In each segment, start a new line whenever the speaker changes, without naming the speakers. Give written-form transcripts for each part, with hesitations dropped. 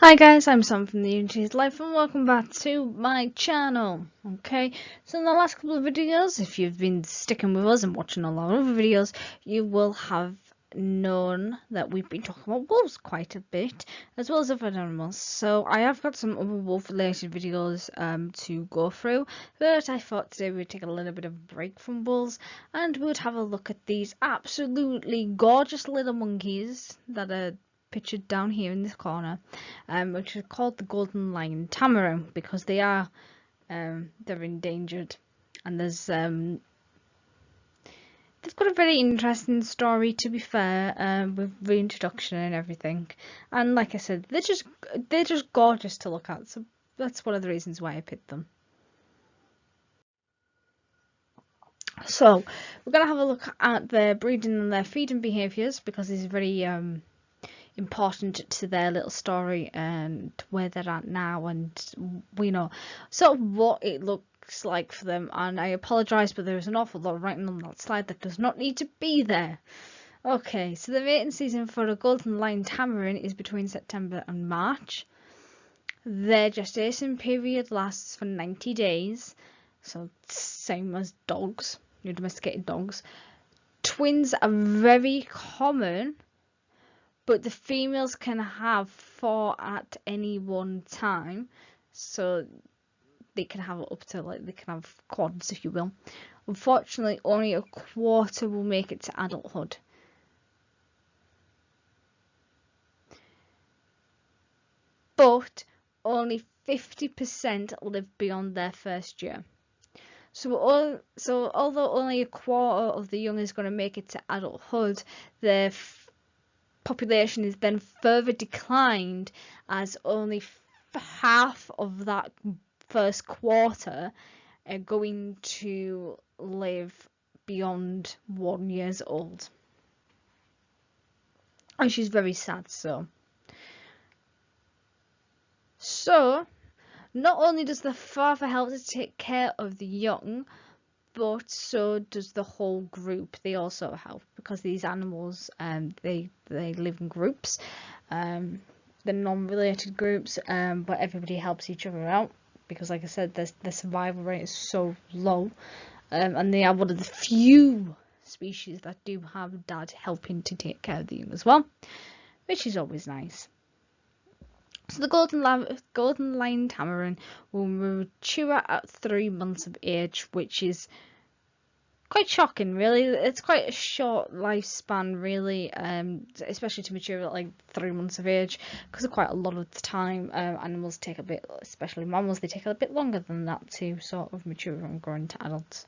Hi guys, I'm Sam from the Unity's Life and welcome back to my channel. Okay, so in the last couple of videos, if you've been sticking with us and watching a lot of videos, you will have known that we've been talking about wolves quite a bit, as well as other animals. So I have got some other wolf related videos to go through, but I thought today we'd take a little bit of a break from wolves and we would have a look at these absolutely gorgeous little monkeys that are pictured down here in this corner, which is called the golden lion tamarin because they're endangered, and they've got a very interesting story, to be fair, with reintroduction and everything. And like I said, they're just gorgeous to look at. So that's one of the reasons why I picked them. So we're gonna have a look at their breeding and their feeding behaviours because it's very important to their little story and where they're at now, and we know sort of what it looks like for them. And I apologise, but there is an awful lot of writing on that slide that does not need to be there. Okay, so the mating season for a golden lion tamarin is between September and March. Their gestation period lasts for 90 days, so same as dogs, your domesticated dogs. Twins are very common, but the females can have 4 at any one time, so they can have up to, like, they can have quads, if you will. Unfortunately, only a quarter will make it to adulthood. But only 50% live beyond their first year. So although only a quarter of the young is going to make it to adulthood, their population is then further declined, as only half of that first quarter are going to live beyond 1 year old, which is very sad. So not only does the father help to take care of the young, but so does the whole group. They also help because these animals, they live in groups. They're non-related groups, but everybody helps each other out because, like I said, the survival rate is so low, and they are one of the few species that do have dad helping to take care of the young as well, which is always nice. So the golden lion tamarin will mature at 3 months of age, which is quite shocking, really. It's quite a short lifespan, really, especially to mature at like 3 months of age, because quite a lot of the time animals take a bit, especially mammals, they take a bit longer than that to sort of mature and grow into adults.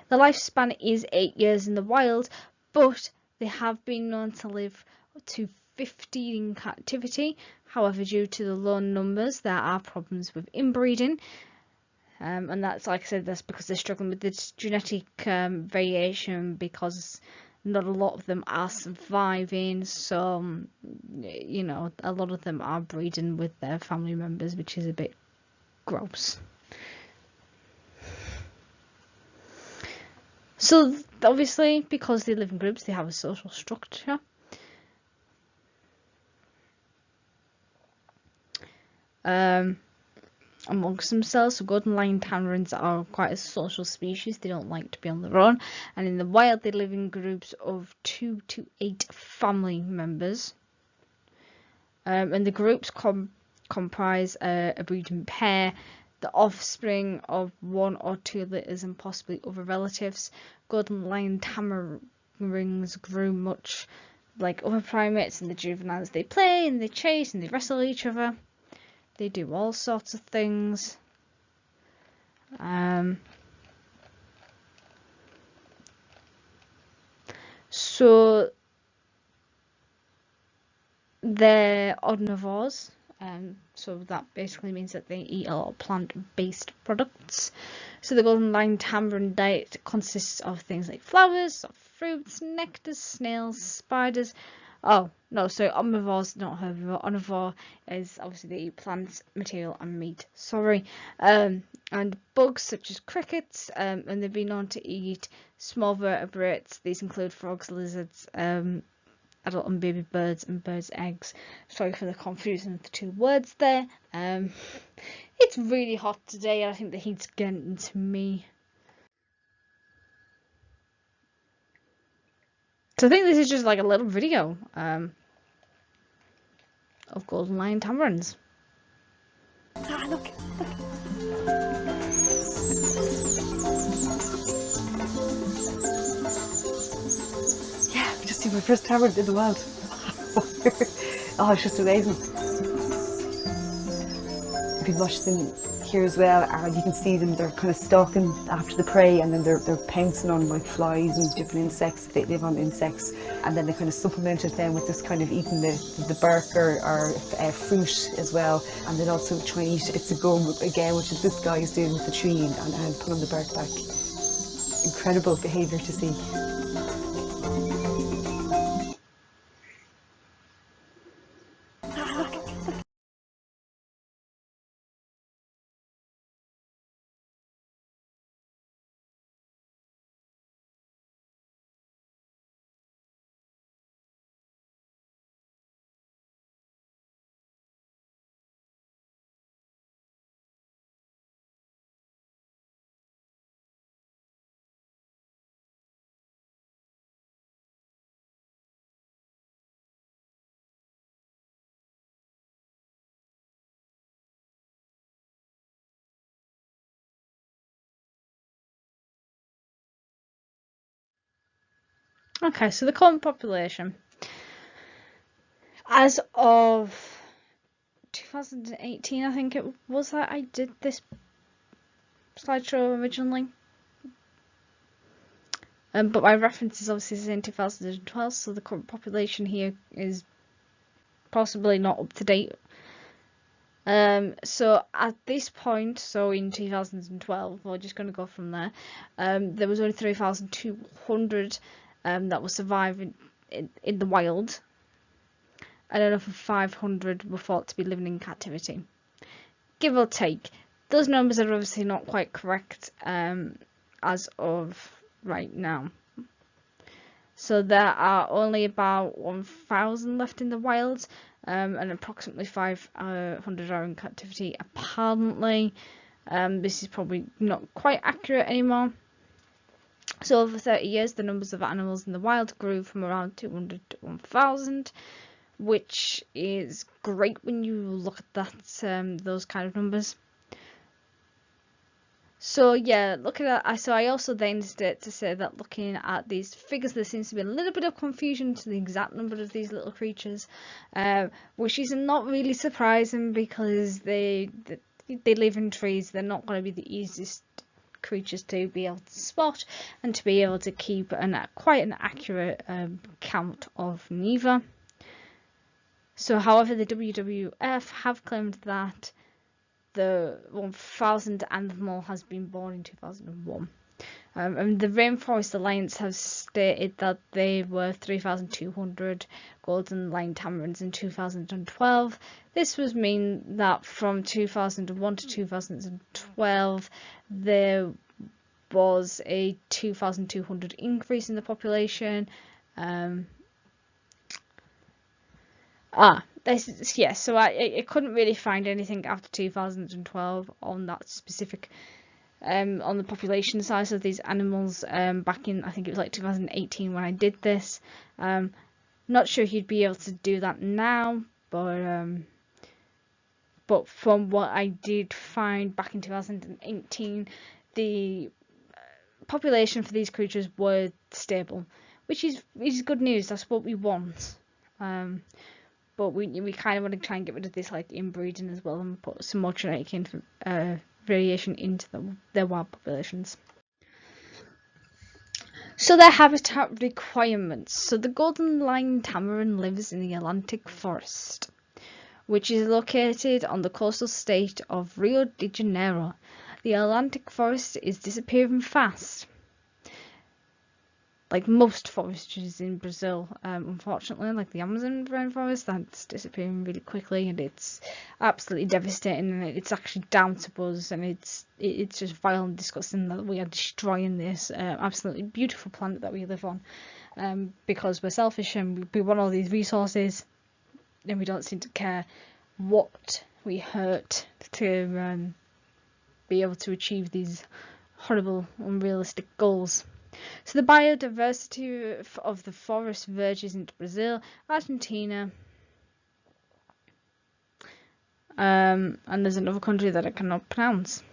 The lifespan is 8 years in the wild, but they have been known to live to 50 in captivity. However, due to the low numbers, there are problems with inbreeding. And that's, like I said, that's because they're struggling with this genetic variation, because not a lot of them are surviving. So, you know, a lot of them are breeding with their family members, which is a bit gross. So, obviously, because they live in groups, they have a social structure. Amongst themselves. So golden lion tamarins are quite a social species. They don't like to be on their own, and in the wild they live in groups of 2 to 8 family members, and the groups comprise a breeding pair, the offspring of 1 or 2 litters, and possibly other relatives. Golden lion tamarins grew much like other primates. In the juveniles, they play and they chase and they wrestle each other. They do all sorts of things. So they're omnivores. So that basically means that they eat a lot of plant-based products. So the golden lion tamarin diet consists of things like flowers, fruits, nectar, snails, spiders. Oh, no, so omnivores, not herbivore. Omnivore is obviously they eat plants, material, and meat. Sorry. And bugs such as crickets, and they've been known to eat small vertebrates. These include frogs, lizards, adult and baby birds and birds' eggs. Sorry for the confusion of the two words there. It's really hot today, and I think the heat's getting to me. So I think this is just like a little video of golden lion tamarins.
Ah, look. Yeah, we just seen my first tamarin in the wild. Oh, it's just amazing. You can watch them here as well, and you can see them, they're kind of stalking after the prey, and then they're pouncing on like flies and different insects. They live on insects, and then they kind of supplement it then with this kind of eating the bark or fruit as well, and then also try and eat bits of gum again, which is this guy is doing with the tree and pulling the bark back. Incredible behaviour to see.
Okay, so the current population, as of 2018, I think it was that I did this slideshow originally. But my reference is obviously in 2012, so the current population here is possibly not up to date. So at this point, so in 2012, we're just going to go from there. There was only 3,200 that were surviving in the wild, and another 500 were thought to be living in captivity, give or take. Those numbers are obviously not quite correct as of right now. So there are only about 1,000 left in the wild, and approximately 500 are in captivity apparently. This is probably not quite accurate anymore. So over 30 years, the numbers of animals in the wild grew from around 200 to 1,000, which is great when you look at that, those kind of numbers. So yeah, looking at so I also then did to say that looking at these figures, there seems to be a little bit of confusion to the exact number of these little creatures, which is not really surprising because they live in trees. They're not going to be the easiest creatures to be able to spot and to be able to keep quite an accurate count of neither. So, however, the WWF have claimed that the 1,000th animal has been born in 2001. And the Rainforest Alliance has stated that there were 3,200 golden lion tamarins in 2012. This would mean that from 2001 to 2012, there was a 2,200 increase in the population. So I couldn't really find anything after 2012 on that specific on the population size of these animals back in, I think it was like 2018 when I did this. Not sure if you'd be able to do that now, but from what I did find back in 2018, the population for these creatures were stable, which is good news. That's what we want. But we kind of want to try and get rid of this like inbreeding as well and put some more genetic variation into their wild populations. So their habitat requirements. So the golden lion tamarin lives in the Atlantic forest, which is located on the coastal state of Rio de Janeiro. The Atlantic forest is disappearing fast, like most forests in Brazil, unfortunately, like the Amazon rainforest, that's disappearing really quickly, and it's absolutely devastating, and it's actually down to us, and it's just vile and disgusting that we are destroying this absolutely beautiful planet that we live on. because we're selfish and we want all these resources, and we don't seem to care what we hurt to be able to achieve these horrible, unrealistic goals. So the biodiversity of the forest verges into Brazil, Argentina, and there's another country that I cannot pronounce.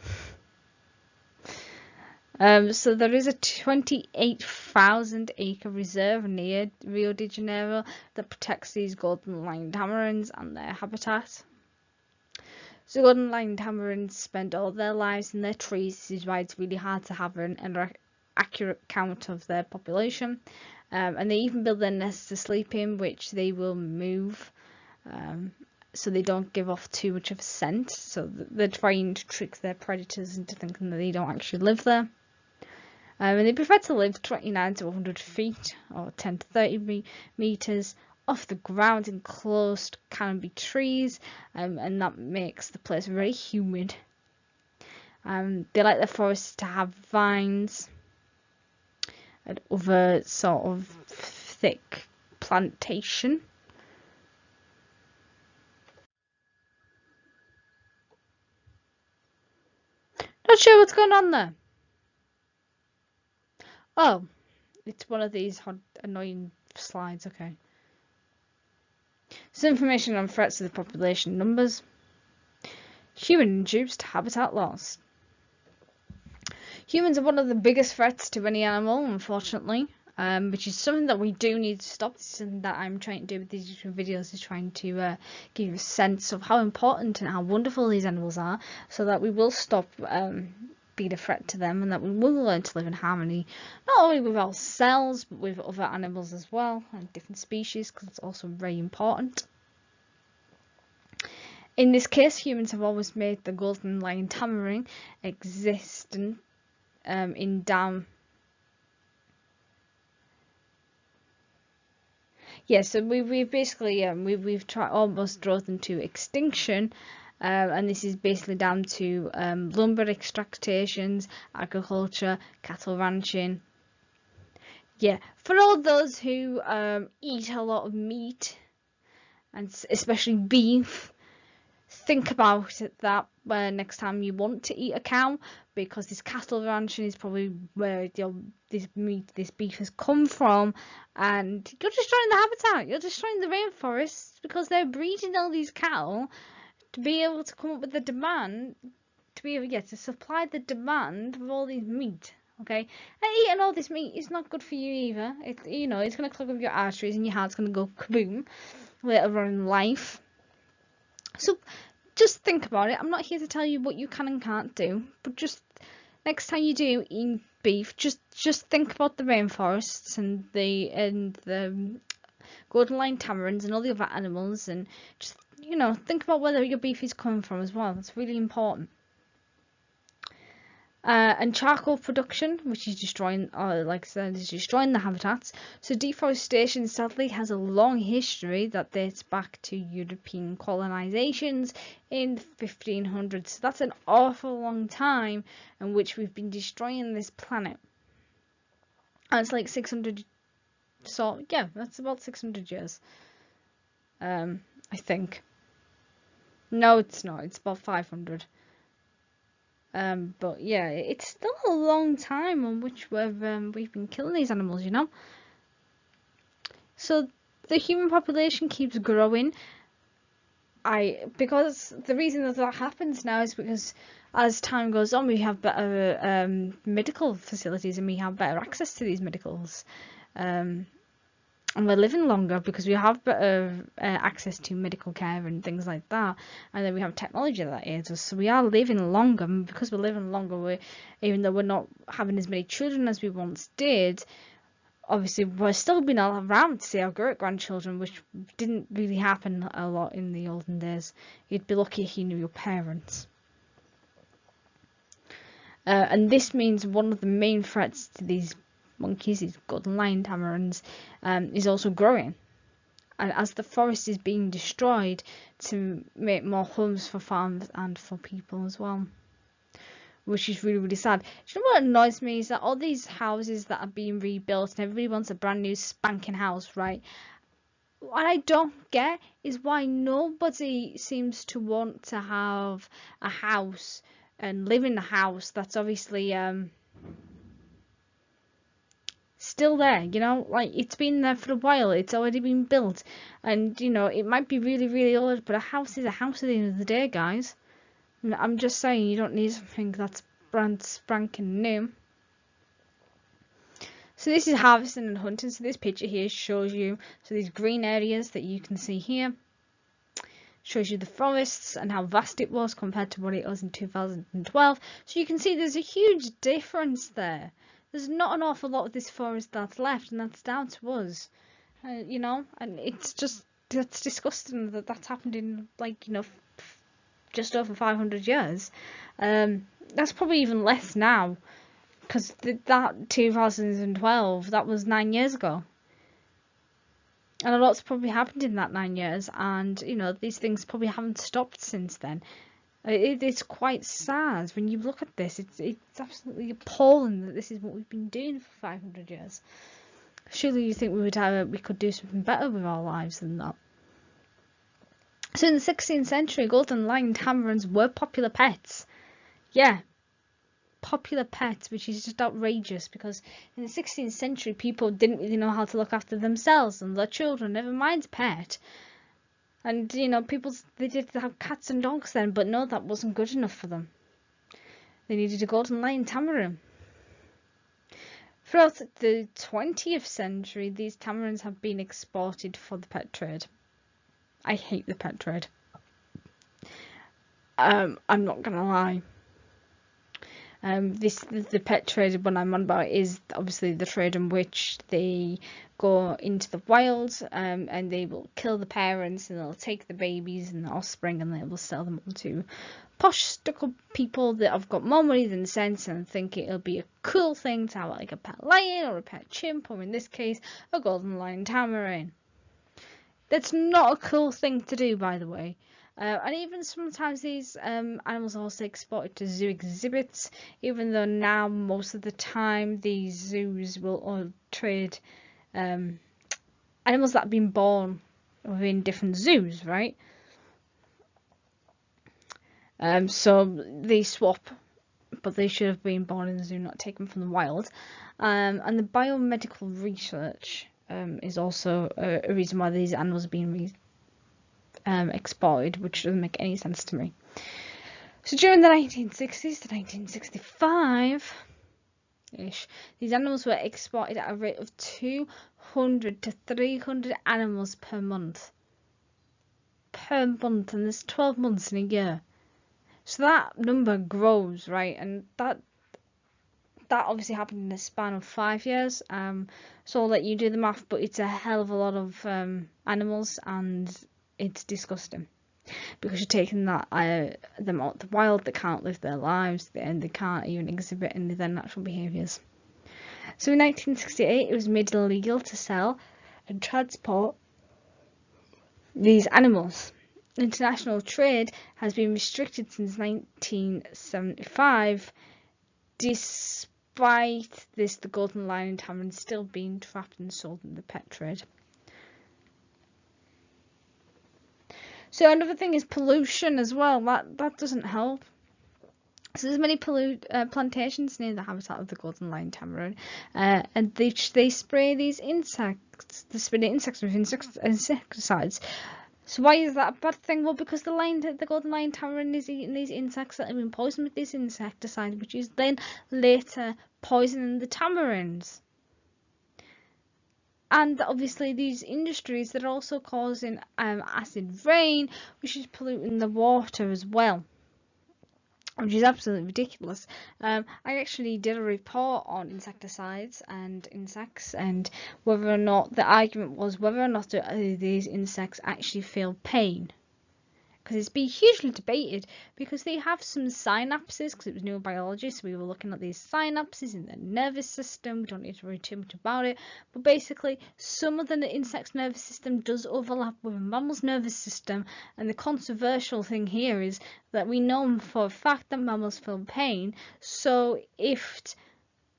So there is a 28,000 acre reserve near Rio de Janeiro that protects these golden line tamarins and their habitat. So golden line tamarins spend all their lives in their trees. This is why it's really hard to have an accurate count of their population. And they even build their nests to sleep in, which they will move. So they don't give off too much of a scent. So they're trying to trick their predators into thinking that they don't actually live there. And they prefer to live 29 to 100 feet or 10 to 30 meters off the ground in closed canopy trees, and that makes the place very humid. They like their forests to have vines and other sort of thick plantation. Not sure what's going on there. Oh, it's one of these annoying slides, okay. Some information on threats to the population numbers. Human-induced habitat loss. Humans are one of the biggest threats to any animal, unfortunately, which is something that we do need to stop. This is something that I'm trying to do with these YouTube videos, is trying to give you a sense of how important and how wonderful these animals are, so that we will stop being a threat to them, and that we will learn to live in harmony, not only with ourselves, but with other animals as well, and different species, because it's also very important. In this case, humans have always made the golden lion tamarin existent in down. Yeah, so we've basically we've tried almost brought them to extinction. And this is basically down to lumber extractions, agriculture, cattle ranching. Yeah, for all those who eat a lot of meat, and especially beef, think about that next time you want to eat a cow, because this cattle ranching is probably where this beef has come from, and you're destroying the habitat, you're destroying the rainforests, because they're breeding all these cattle to be able to come up with the demand, to be able to supply the demand of all these meat. Okay, and eating all this meat is not good for you either. It's going to clog up your arteries, and your heart's going to go kaboom later on in life. So just think about it. I'm not here to tell you what you can and can't do, but just next time you do eat beef, just think about the rainforests and the golden line tamarins and all the other animals, and just think about where your beef is coming from as well. That's really important. And charcoal production, which is destroying, like I said, is destroying the habitats. So deforestation sadly has a long history that dates back to European colonizations in the 1500s. So that's an awful long time in which we've been destroying this planet. And it's like 600. So yeah, that's about 600 years. I think. No, it's not. It's about 500. But yeah, it's still a long time on which we've been killing these animals, So the human population keeps growing. Because the reason that happens now is because as time goes on, we have better medical facilities, and we have better access to these medicals. And we're living longer because we have better access to medical care and things like that, and then we have technology that aids us, so we are living longer. And because we're living longer, even though we're not having as many children as we once did, obviously we're still being around to see our great-grandchildren, which didn't really happen a lot in the olden days. You'd be lucky if you knew your parents. And this means one of the main threats to these monkeys, these golden lion tamarins, is also growing, and as the forest is being destroyed to make more homes for farms and for people as well. which is really, really sad. Do you know what annoys me is that all these houses that are being rebuilt and everybody wants a brand new spanking house, right? What I don't get is why nobody seems to want to have a house and live in a house that's obviously still there, you know, like it's been there for a while, it's already been built, and you know, it might be really, really old, but a house is a house at the end of the day, guys. I'm just saying, you don't need something that's brand spanking new. So this is harvesting and hunting. So this picture here shows you, so these green areas that you can see here, shows you the forests and how vast it was compared to what it was in 2012. So you can see there's a huge difference there. There's not an awful lot of this forest that's left, and that's down to us, you know, and it's just, that's disgusting that that's happened in, like, you know, just over 500 years. That's probably even less now, because that 2012, that was 9 years ago. And a lot's probably happened in that 9 years, and you know, these things probably haven't stopped since then. It's quite sad when you look at this. It's absolutely appalling that this is what we've been doing for 500 years. Surely you think we could do something better with our lives than that. So in the 16th century, golden lion tamarins were popular pets. Yeah, popular pets, which is just outrageous, because in the 16th century people didn't really know how to look after themselves and their children, never mind a pet. And you know, they did have cats and dogs then, but no, that wasn't good enough for them. They needed a golden lion tamarin. Throughout the 20th century, these tamarins have been exported for the pet trade. I hate the pet trade. I'm not gonna lie. The pet trade, what I'm on about, is obviously the trade in which they go into the wild, and they will kill the parents, and they'll take the babies and the offspring, and they will sell them on to posh, stuck-up people that have got more money than sense and think it'll be a cool thing to have, like a pet lion or a pet chimp, or in this case, a golden lion tamarin. That's not a cool thing to do, by the way. And even sometimes these animals are also exported to zoo exhibits, even though now most of the time these zoos will all trade animals that have been born within different zoos, right? So they swap, but they should have been born in the zoo, not taken from the wild. And the biomedical research is also a reason why these animals are being exploited, which doesn't make any sense to me. So during the 1960s to 1965-ish, these animals were exported at a rate of 200 to 300 animals per month. And there's 12 months in a year. So that number grows, right? And that obviously happened in a span of 5 years. So I'll let you do the math, but it's a hell of a lot of animals, and it's disgusting, because you're taking them out the wild, they can't live their lives, and they can't even exhibit any of their natural behaviours. So in 1968 it was made illegal to sell and transport these animals. International trade has been restricted since 1975. Despite this, the golden lion tamarin is still being trapped and sold in the pet trade. So another thing is pollution as well. That doesn't help. So there's many plantations near the habitat of the golden lion tamarin, and they spray these insects. They spray insects with insecticides. So why is that a bad thing? Well, because the golden lion tamarin is eating these insects that have been poisoned with this insecticide, which is then later poisoning the tamarins. And obviously these industries that are also causing acid rain, which is polluting the water as well, which is absolutely ridiculous. I actually did a report on insecticides and insects, and whether or not the argument was whether or not these insects actually feel pain, because it's been hugely debated, because they have some synapses, because it was neurobiology, so we were looking at these synapses in the nervous system. We don't need to worry too much about it, but basically some of the insect's nervous system does overlap with a mammal's nervous system, and the controversial thing here is that we know for a fact that mammals feel pain, so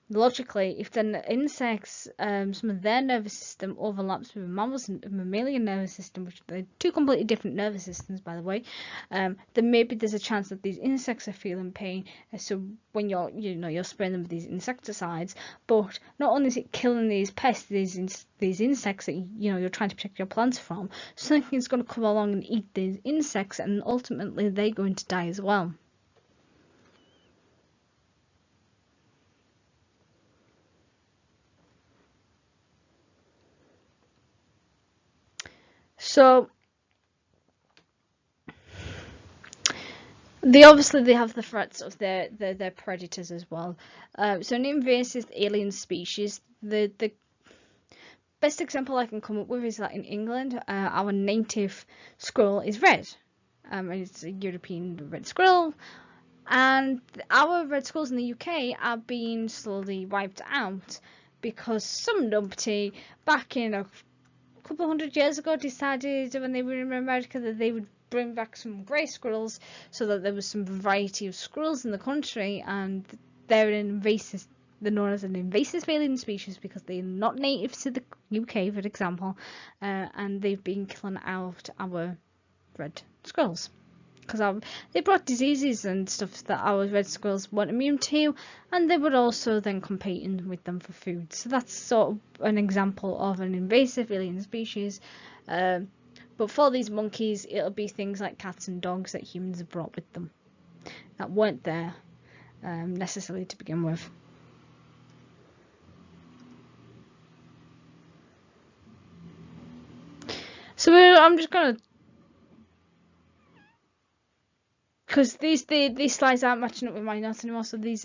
logically, if the insects, some of their nervous system overlaps with mammals and mammalian nervous system, which are two completely different nervous systems, by the way, then maybe there's a chance that these insects are feeling pain. So when you're spraying them with these insecticides, but not only is it killing these pests, these insects that you're trying to protect your plants from, something is going to come along and eat these insects, and ultimately they're going to die as well. So they have the threats of their predators as well. So an invasive alien species, the best example I can come up with is that in England, our native squirrel is red. And it's a European red squirrel, and our red squirrels in the UK are being slowly wiped out because some numpty back in a couple hundred years ago decided, when they were in America, that they would bring back some grey squirrels so that there was some variety of squirrels in the country, and they're known as an invasive alien species because they're not native to the UK, for example, and they've been killing out our red squirrels because they brought diseases and stuff that our red squirrels weren't immune to, and they were also then competing with them for food. So that's sort of an example of an invasive alien species. But for these monkeys, it'll be things like cats and dogs that humans have brought with them that weren't there necessarily to begin with. So I'm just gonna, because these slides aren't matching up with my notes anymore, so these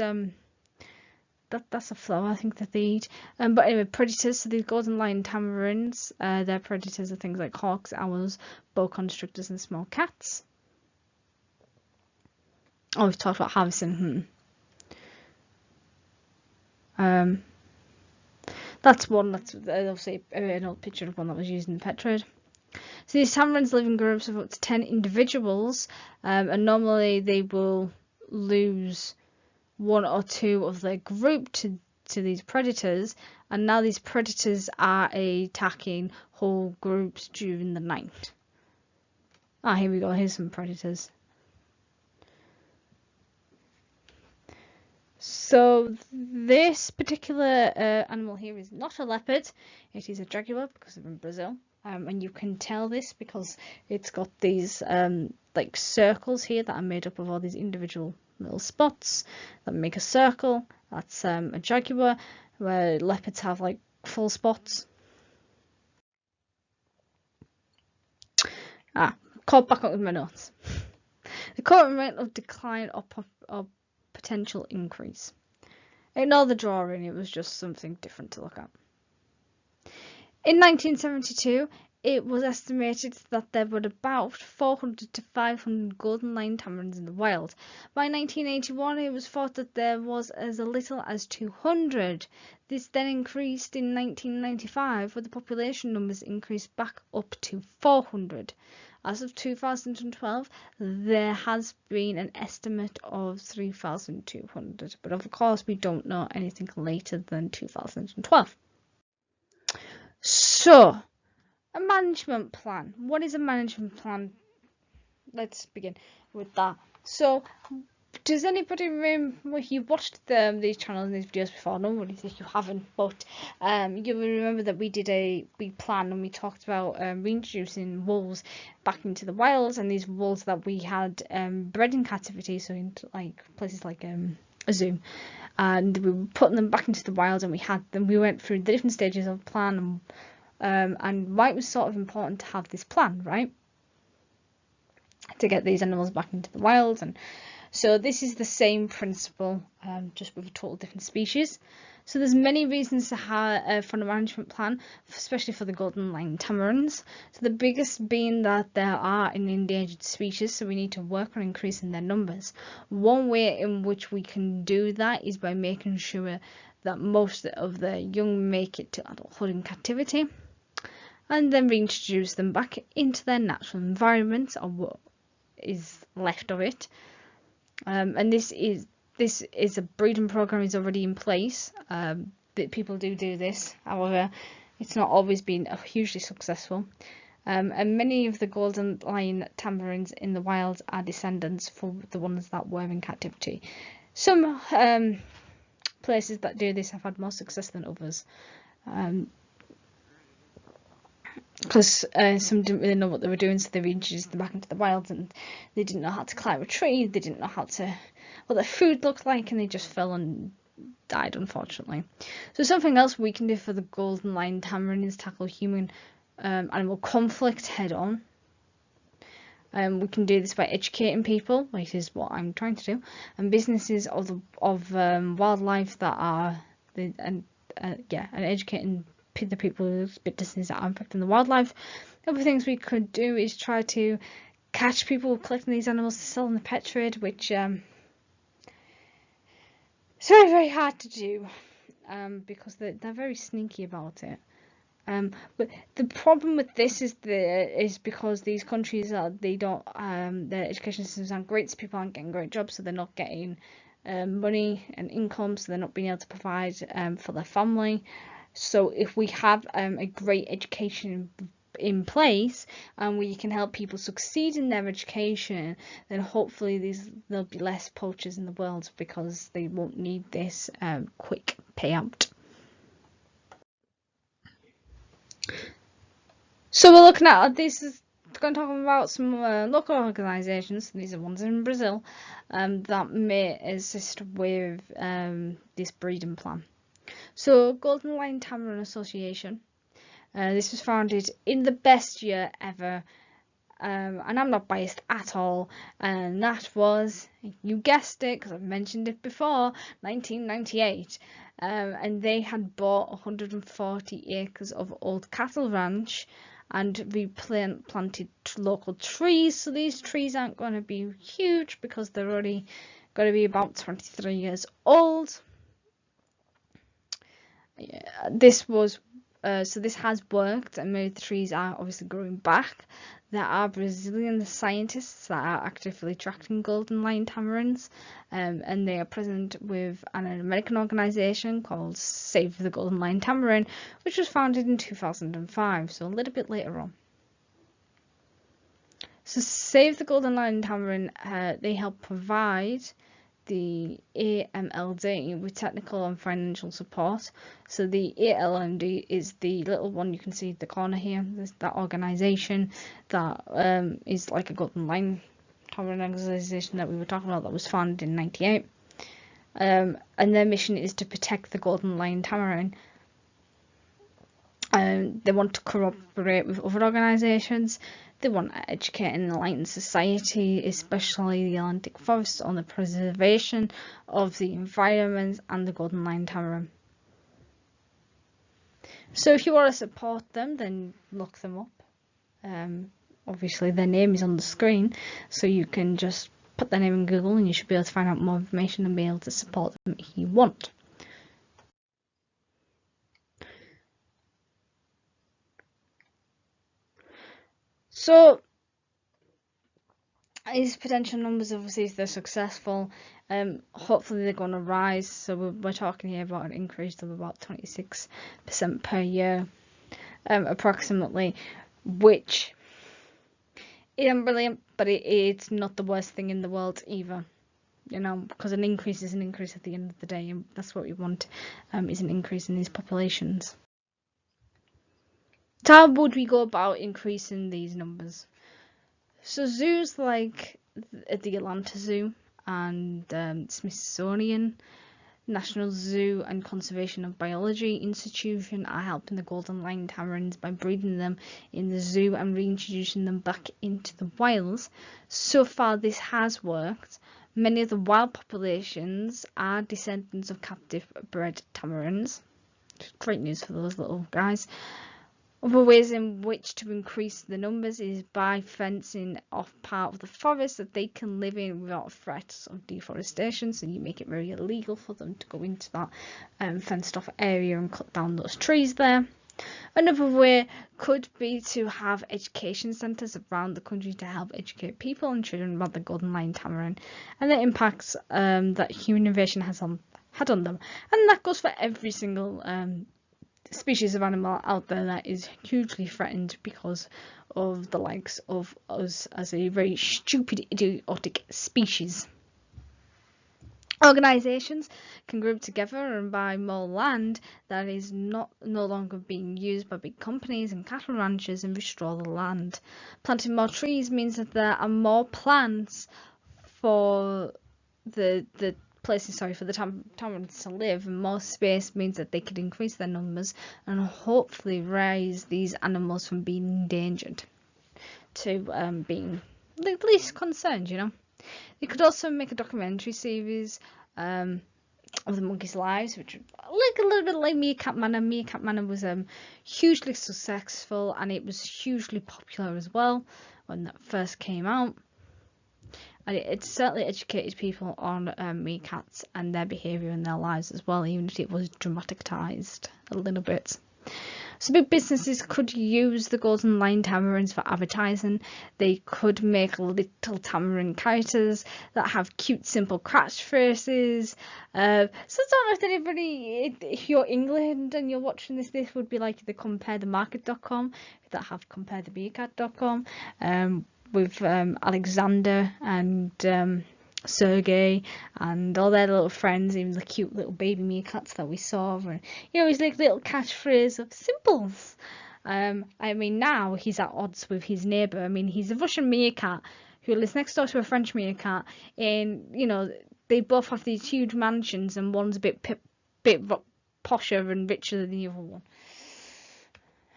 that's a flower I think that they eat. But anyway, predators, so these golden lion tamarins, their predators are things like hawks, owls, boa constrictors, and small cats. Oh, we've talked about harvesting. That's one. That's obviously an old picture of one that was used in the pet trade. So these tamarins live in groups of up to 10 individuals, and normally they will lose one or two of their group to these predators, and now these predators are attacking whole groups during the night. Here we go, here's some predators. So this particular animal here is not a leopard, it is a jaguar because they're in Brazil. And you can tell this because it's got these like circles here that are made up of all these individual little spots that make a circle. That's a jaguar, where leopards have like full spots. Caught back up with my notes. The current rate of decline or potential increase. Ignore the drawing, it was just something different to look at. In 1972, it was estimated that there were about 400 to 500 golden lion tamarins in the wild. By 1981, it was thought that there was as little as 200. This then increased in 1995, where the population numbers increased back up to 400. As of 2012, there has been an estimate of 3,200, but of course we don't know anything later than 2012. So, a management plan. What is a management plan? Let's begin with that. So, does anybody remember, if you've watched these channels and these videos before? Nobody if you haven't, but you will remember that we did a big plan and we talked about reintroducing wolves back into the wilds, and these wolves that we had bred in captivity, so in like places like a zoo, and we were putting them back into the wild, and we went through the different stages of the plan, and why it was sort of important to have this plan, right, to get these animals back into the wild. And So this is the same principle, just with a total different species. So there's many reasons to have for a management plan, especially for the golden line tamarins. So the biggest being that there are an endangered species, so we need to work on increasing their numbers. One way in which we can do that is by making sure that most of the young make it to adulthood in captivity, and then reintroduce them back into their natural environment, or what is left of it. And this is a breeding program is already in place. That people do this. However, it's not always been hugely successful. And many of the golden lion tamarins in the wild are descendants for the ones that were in captivity. Some places that do this have had more success than others. Because some didn't really know what they were doing, so they reintroduced them back into the wild, and they didn't know how to climb a tree, they didn't know what their food looked like, and they just fell and died, unfortunately. So something else we can do for the golden lion tamarin is tackle human animal conflict head on. We can do this by educating people, which is what I'm trying to do, and businesses of wildlife that are and educating the people with businesses that are impacting the wildlife. Other things we could do is try to catch people collecting these animals to sell in the pet trade, which is very, very hard to do because they're very sneaky about it. But the problem with this is because these countries their education systems aren't great, so people aren't getting great jobs, so they're not getting money and income, so they're not being able to provide for their family. So if we have a great education in place and we can help people succeed in their education, then hopefully there'll be less poachers in the world because they won't need this quick payout. So we're looking at this is going to talk about some local organisations. These are ones in Brazil that may assist with this breeding plan. So Golden Lion Tamarin Association. This was founded in the best year ever, and I'm not biased at all, and that was, you guessed it because I've mentioned it before, 1998. And they had bought 140 acres of old cattle ranch and replanted local trees. So these trees aren't going to be huge because they're already going to be about 23 years old. This has worked, and many of the trees are obviously growing back. There are Brazilian scientists that are actively tracking golden lion tamarins, and they are present with an American organisation called Save the Golden Lion Tamarin, which was founded in 2005, so a little bit later on. So Save the Golden Lion Tamarin, they help provide the AMLD with technical and financial support. So the ALMD is the little one you can see in the corner here. There's that organisation that is like a golden lion tamarin organisation that we were talking about that was founded in 98. And their mission is to protect the golden lion tamarin. They want to cooperate with other organisations. They want to educate and enlighten society, especially the Atlantic forests, on the preservation of the environment and the golden lion tamarin. So if you want to support them, then look them up. Obviously their name is on the screen, so you can just put their name in Google and you should be able to find out more information and be able to support them if you want. So these potential numbers, obviously, if they're successful, hopefully they're going to rise. So we're talking here about an increase of about 26% per year, approximately, which isn't brilliant, but it's not the worst thing in the world either. You know, because an increase is an increase at the end of the day, and that's what we want, is an increase in these populations. So how would we go about increasing these numbers? So zoos like the Atlanta Zoo and Smithsonian National Zoo and Conservation of Biology Institution are helping the golden lion tamarins by breeding them in the zoo and reintroducing them back into the wilds. So far this has worked, Many of the wild populations are descendants of captive bred tamarins. Great news for those little guys. Other ways in which to increase the numbers is by fencing off part of the forest that they can live in without threats of deforestation. So you make it very illegal for them to go into that fenced off area and cut down those trees there. Another way could be to have education centres around the country to help educate people and children about the golden lion tamarin and the impacts that human invasion had on them. And that goes for every single species of animal out there that is hugely threatened because of the likes of us as a very stupid, idiotic species. Organisations can group together and buy more land that is no longer being used by big companies and cattle ranchers and restore the land. Planting more trees means that there are more plants for the places for the tamarins to live, and more space means that they could increase their numbers and hopefully raise these animals from being endangered to being the least concerned, you know. They could also make a documentary series of the monkeys' lives, which like a little bit like Meerkat Manor. Meerkat Manor was hugely successful, and it was hugely popular as well when that first came out. And it certainly educated people on meerkats and their behaviour in their lives as well, even if it was dramatised a little bit. So big businesses could use the golden lion tamarins for advertising. They could make little tamarin characters that have cute, simple catchphrases. So I don't know if anybody, if you're England and you're watching this would be like the comparethemarket.com, that have comparethemeerkat.com, with Alexander and Sergey and all their little friends, even the cute little baby meerkats that we saw, and you know, his like little catchphrase of simples. I mean, now he's at odds with his neighbour. I mean, he's a Russian meerkat who lives next door to a French meerkat, and you know, they both have these huge mansions, and one's a bit posher and richer than the other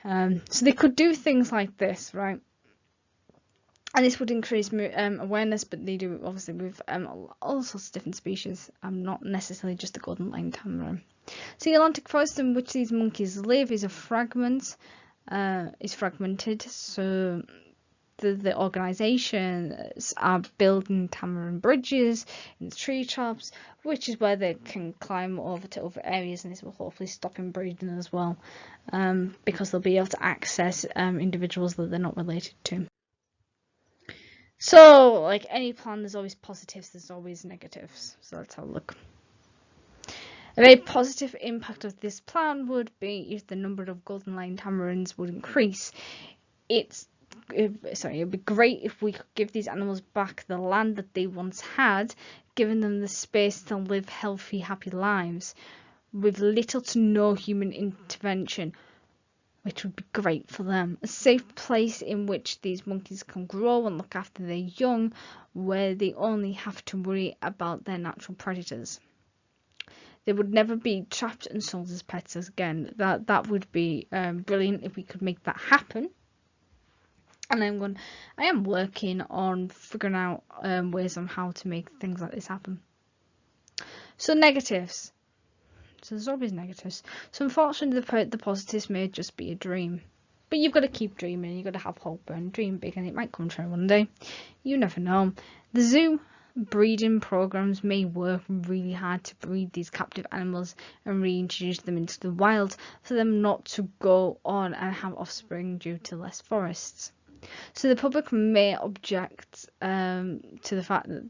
one. So they could do things like this, right? And this would increase awareness, but they do it obviously with all sorts of different species, not necessarily just the golden lion tamarin. So the Atlantic forest in which these monkeys live is fragmented. So the organisations are building tamarin bridges in the treetops, which is where they can climb over to other areas, and this will hopefully stop inbreeding as well, because they'll be able to access individuals that they're not related to. So, like any plan, there's always positives, there's always negatives. So let's have a look. A very positive impact of this plan would be if the number of golden lion tamarins would increase. It'd be great if we could give these animals back the land that they once had, giving them the space to live healthy, happy lives with little to no human intervention, which would be great for them. A safe place in which these monkeys can grow and look after their young, where they only have to worry about their natural predators. They would never be trapped and sold as pets again. That would be brilliant if we could make that happen. And I am working on figuring out ways on how to make things like this happen. So negatives. So there's always negatives. So unfortunately, the positives may just be a dream. But you've got to keep dreaming. You've got to have hope and dream big, and it might come true one day. You never know. The zoo breeding programs may work really hard to breed these captive animals and reintroduce them into the wild for them not to go on and have offspring due to less forests. So the public may object to the fact that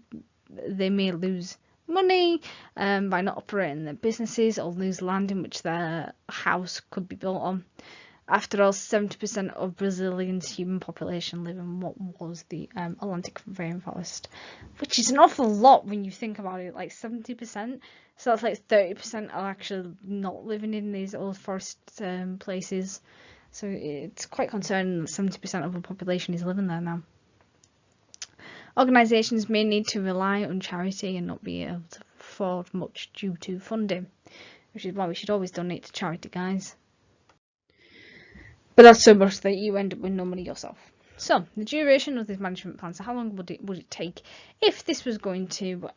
they may lose money by not operating their businesses or lose land in which their house could be built on. After all, 70% of Brazilian's human population live in what was the Atlantic rainforest, which is an awful lot when you think about it, like 70%. So that's like 30% are actually not living in these old forest places. So it's quite concerning that 70% of the population is living there now. Organisations may need to rely on charity and not be able to afford much due to funding, which is why we should always donate to charity, guys. But that's so much that you end up with no money yourself. So the duration of this management plan. So how long would it take if this was going to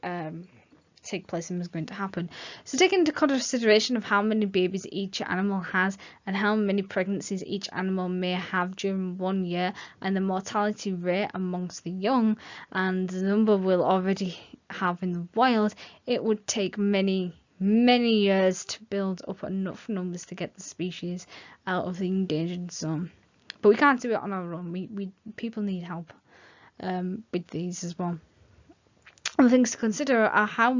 take place and was going to happen? So take into consideration of how many babies each animal has and how many pregnancies each animal may have during 1 year, and the mortality rate amongst the young, and the number we'll already have in the wild, it would take many years to build up enough numbers to get the species out of the endangered zone. But we can't do it on our own. We people need help with these as well. Other things to consider are how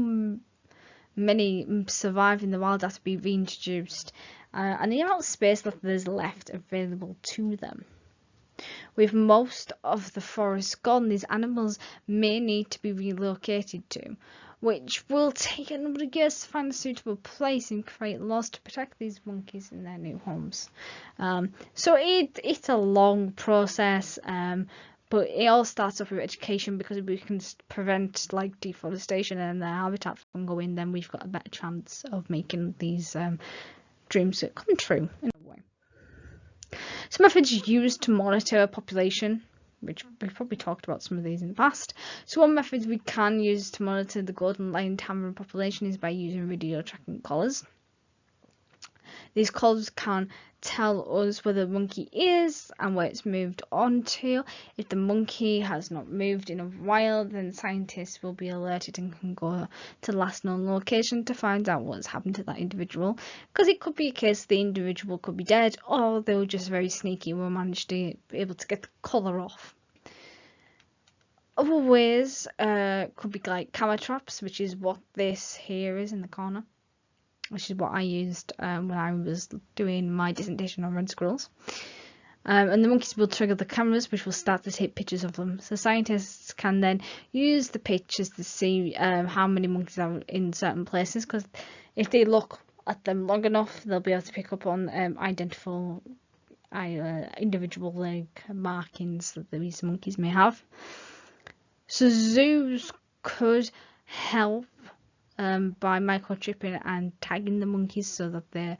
many survive in the wild have to be reintroduced, and the amount of space that there's left available to them. With most of the forest gone, these animals may need to be relocated to, which will take a number of years to find a suitable place and create laws to protect these monkeys in their new homes. So it's a long process, but it all starts off with education, because if we can prevent like deforestation and their habitat from going, then we've got a better chance of making these dreams come true in a way. Some methods used to monitor a population, which we've probably talked about some of these in the past. So one method we can use to monitor the golden lion tamarin population is by using radio tracking collars. These collars can tell us where the monkey is and where it's moved on to. If the monkey has not moved in a while, then scientists will be alerted and can go to the last known location to find out what's happened to that individual, because it could be a case the individual could be dead, or they were just very sneaky and will manage to be able to get the collar off. Other ways could be like camera traps, which is what this here is in the corner, which is what I used when I was doing my dissertation on red squirrels. And the monkeys will trigger the cameras, which will start to take pictures of them. So scientists can then use the pictures to see how many monkeys are in certain places, because if they look at them long enough, they'll be able to pick up on identifiable individual markings that these monkeys may have. So zoos could help by microchipping and tagging the monkeys, so that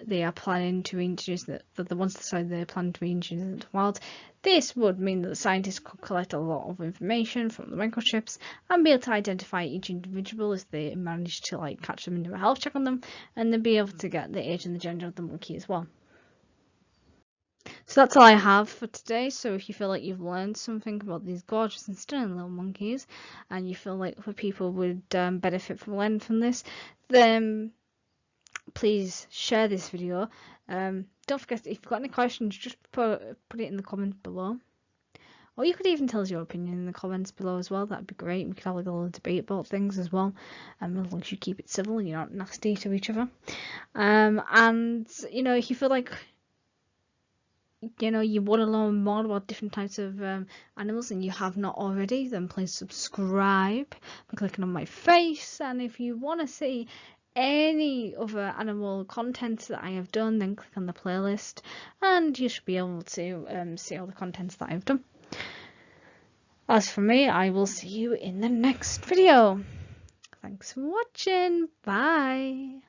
they are planning to reintroduce the ones decide they're planning to reintroduce into the wild. This would mean that the scientists could collect a lot of information from the microchips and be able to identify each individual if they manage to like catch them and do a health check on them, and then be able to get the age and the gender of the monkey as well. So that's all I have for today. So if you feel like you've learned something about these gorgeous and stunning little monkeys, and you feel like other people would benefit from learning from this, then please share this video. Don't forget, if you've got any questions, just put it in the comments below. Or you could even tell us your opinion in the comments below as well. That'd be great. We could have like a little debate about things as well. As long as you keep it civil, you're not nasty to each other. And you know, if you feel like you want to learn more about different types of animals and you have not already, then please subscribe by clicking on my face. And if you want to see any other animal content that I have done, then click on the playlist and you should be able to see all the contents that I've done. As for me, I will see you in the next video. Thanks for watching. Bye.